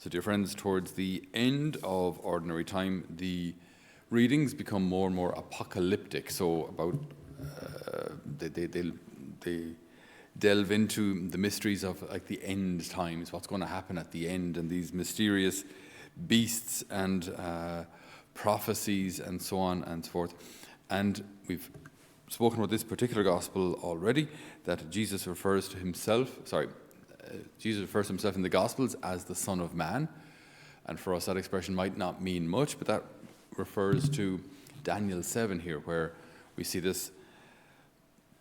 So, dear friends, towards the end of Ordinary Time, the readings become more and more apocalyptic. So, about they delve into the mysteries of like the end times, what's going to happen at the end, and these mysterious beasts and prophecies and so on and so forth. And we've spoken about this particular gospel already, that Jesus refers to himself. Jesus refers to himself in the Gospels as the Son of Man. And for us, that expression might not mean much, but that refers to Daniel 7 here, where we see this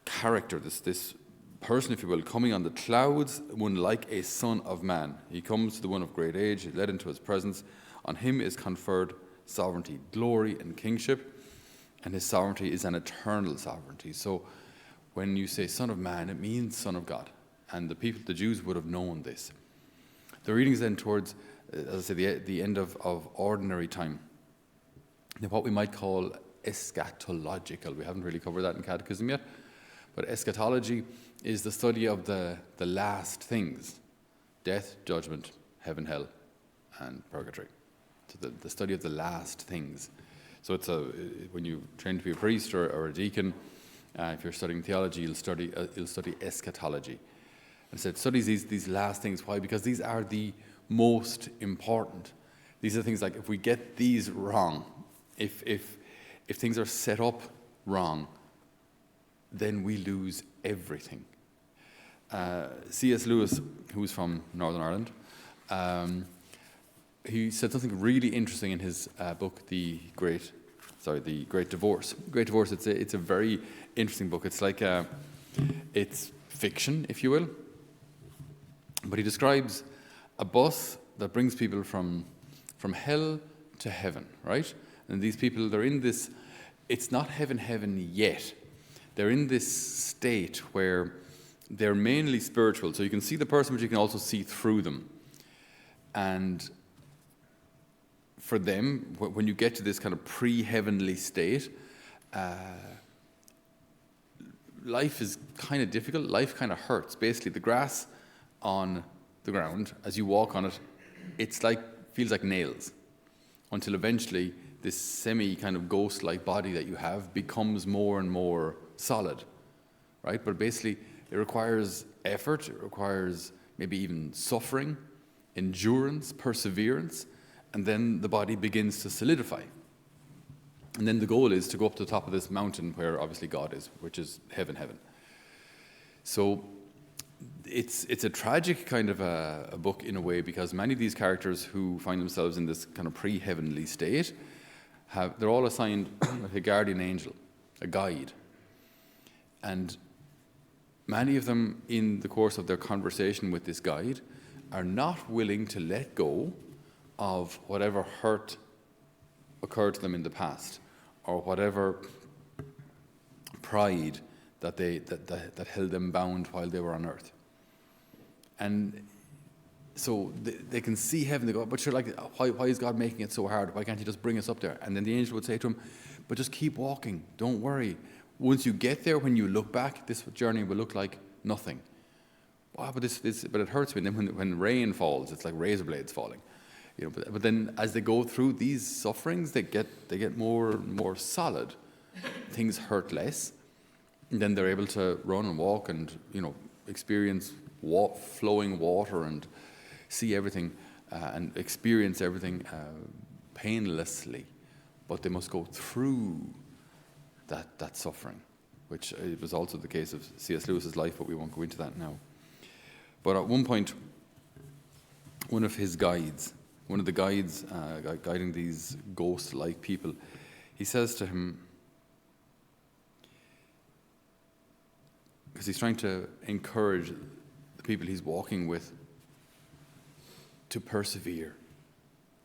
character, this person, if you will, coming on the clouds, one like a son of man. He comes to the one of great age, led into his presence. On him is conferred sovereignty, glory, and kingship, and his sovereignty is an eternal sovereignty. So when you say Son of Man, it means Son of God. And the Jews would have known this. The readings then towards, as I say, the end of Ordinary Time. Now, what we might call eschatological. We haven't really covered that in Catechism yet. But eschatology is the study of the last things. Death, judgment, heaven, hell, and purgatory. So the study of the last things. So it's when you train to be a priest or a deacon, if you're studying theology, you'll study eschatology. And so it studies these last things. Why? Because these are the most important. These are things like, if we get these wrong, if things are set up wrong, then we lose everything. C.S. Lewis, who's from Northern Ireland, he said something really interesting in his book, The Great Divorce. Great Divorce. It's a very interesting book. It's like it's fiction, if you will. But he describes a bus that brings people from hell to heaven, right? And these people, they're in this, it's not heaven yet. They're in this state where they're mainly spiritual. So you can see the person, but you can also see through them. And for them, when you get to this kind of pre-heavenly state, life is kind of difficult. Life kind of hurts. Basically, the grass on the ground, as you walk on it, feels like nails, until eventually this semi kind of ghost-like body that you have becomes more and more solid, right? But basically, it requires effort. It requires maybe even suffering, endurance, perseverance, and then the body begins to solidify. And then the goal is to go up to the top of this mountain where obviously God is, which is heaven. So it's a tragic kind of a book in a way, because many of these characters who find themselves in this kind of pre-heavenly state, they're all assigned like a guardian angel, a guide. And many of them, in the course of their conversation with this guide, are not willing to let go of whatever hurt occurred to them in the past, or whatever pride that held them bound while they were on earth. And so they can see heaven. They go, but you're like, why is God making it so hard? Why can't he just bring us up there? And then the angel would say to him, but just keep walking. Don't worry. Once you get there, when you look back, this journey will look like nothing. Wow, but it hurts me. And then when rain falls, it's like razor blades falling. You know, but then as they go through these sufferings, they get more and more solid. Things hurt less. And then they're able to run and walk and, experience flowing water and see everything and experience everything painlessly. But they must go through that suffering, which it was also the case of C.S. Lewis's life, but we won't go into that now. But at one point, one of the guides guiding these ghost-like people, he says to him, because he's trying to encourage the people he's walking with to persevere,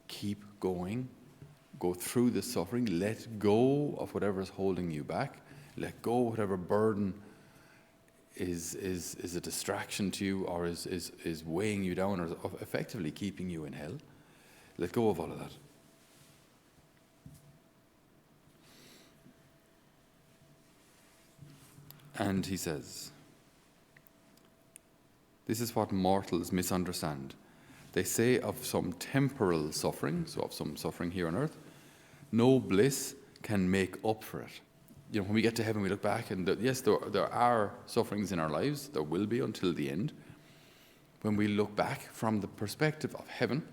keep going, go through the suffering, let go of whatever is holding you back, let go of whatever burden is a distraction to you, or is weighing you down, or effectively keeping you in hell. Let go of all of that. And he says, this is what mortals misunderstand, they say of some temporal suffering, so of some suffering here on earth, no bliss can make up for it. You know, when we get to heaven, we look back, and yes, there are sufferings in our lives. There will be until the end. When we look back from the perspective of heaven,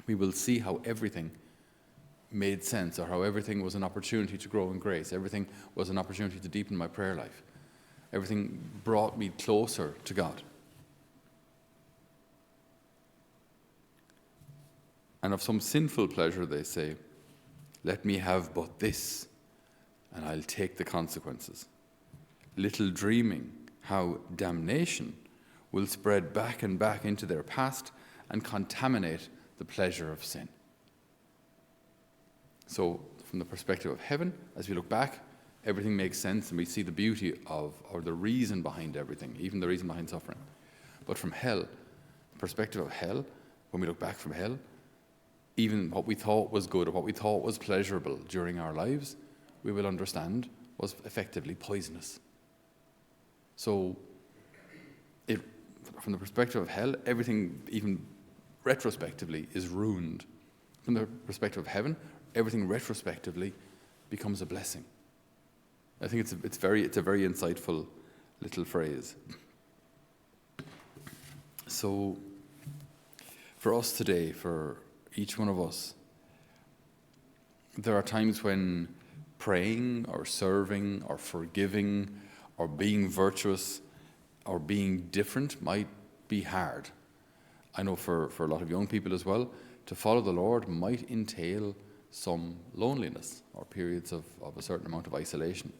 we will see how everything made sense, or how everything was an opportunity to grow in grace. Everything was an opportunity to deepen my prayer life. Everything brought me closer to God. And of some sinful pleasure, they say, let me have but this, and I'll take the consequences. Little dreaming how damnation will spread back and back into their past and contaminate the pleasure of sin. So, from the perspective of heaven, as we look back, everything makes sense, and we see the beauty of, or the reason behind everything, even the reason behind suffering. But from hell, the perspective of hell, when we look back from hell, even what we thought was good, or what we thought was pleasurable during our lives, we will understand was effectively poisonous. So, from the perspective of hell, everything, even retrospectively, is ruined. From the perspective of heaven, everything retrospectively becomes a blessing. I think it's a very insightful little phrase. So, for us today, for each one of us, there are times when praying or serving or forgiving or being virtuous or being different might be hard. I know for a lot of young people as well, to follow the Lord might entail some loneliness or periods of a certain amount of isolation.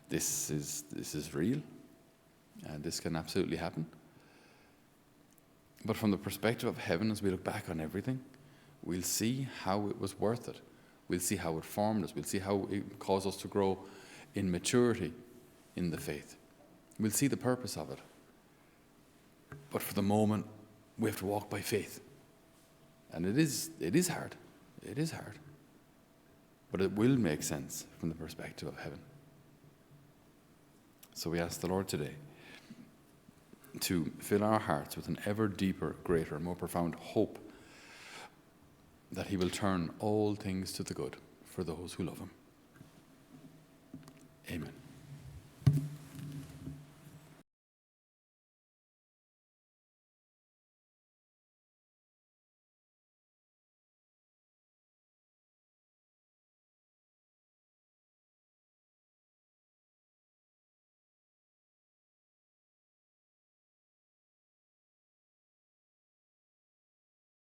This is real, and this can absolutely happen. But from the perspective of heaven, as we look back on everything, we'll see how it was worth it. We'll see how it formed us. We'll see how it caused us to grow in maturity in the faith. We'll see the purpose of it. But for the moment, we have to walk by faith. And it is hard. It is hard. But it will make sense from the perspective of heaven. So we ask the Lord today to fill our hearts with an ever deeper, greater, more profound hope that he will turn all things to the good for those who love him. Amen.